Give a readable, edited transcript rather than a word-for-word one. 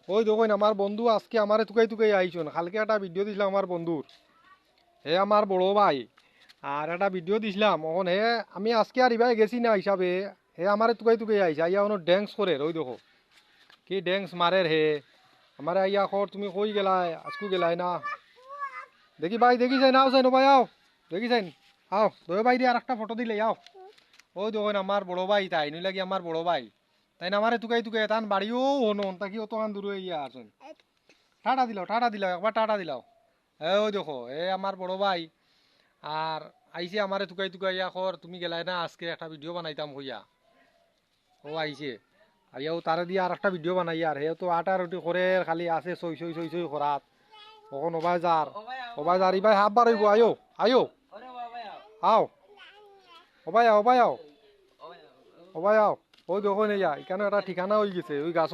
ওই দেখুন আমার বন্ধু আজকে আমারে তুকাই তুকাই আইছুন, কালকে একটা ভিডিও দিছিলাম আমার বন্ধুর, হে আমার বড় ভাই। আর একটা ভিডিও দিছিলাম ওখান হে আমি আজকে আর ইবাই গেছি না হিসাবে, হে আমারে তুকাই তুকাই আইছে, আইয়া ওনো ড্যান্স করে ওই দেখো কি ড্যান্স মারের হে। আমারে আইয়া কর তুমি কই গেলাই, আজকু গেলাই না দেখি ভাই, দেখি যাই নাও চাই ভাই, আও দেখি যাই, আও দয় ভাই দিয়ে আর একটা ফটো দিলে আও। ওই দেখুন আমার বড় ভাই, তাই নই লাগি আমার বড় ভাই, তাই না আমারে তুকাই তুকাই তান বাড়িও হনুন তাকি অতখান দূরে ইয়া আসুন। টাটা দিলাও একবার টাটা দিলাও। ওই দেখো এ আমার বড় ভাই। আর আইসে আমারে তুকাই তুকাইয়া কর তুমি গেলাই না আজকে একটা ভিডিও বানাইতাম হইয়া। ও আইসে আর ইয়াও তারে দিয়ে আর একটা ভিডিও বানাই, আর হে তো আটা রুটি করে খালি আছে সই সই সই সই করাত। কখন ওবাই যার ইবাই হাফ বার হইব, আয়ো আয়ো আও ওবাই আও ওবাই আও ওবাই আও। ওই দেখো নেই এখানে একটা ঠিকানা হয়ে গেছে ওই গাছ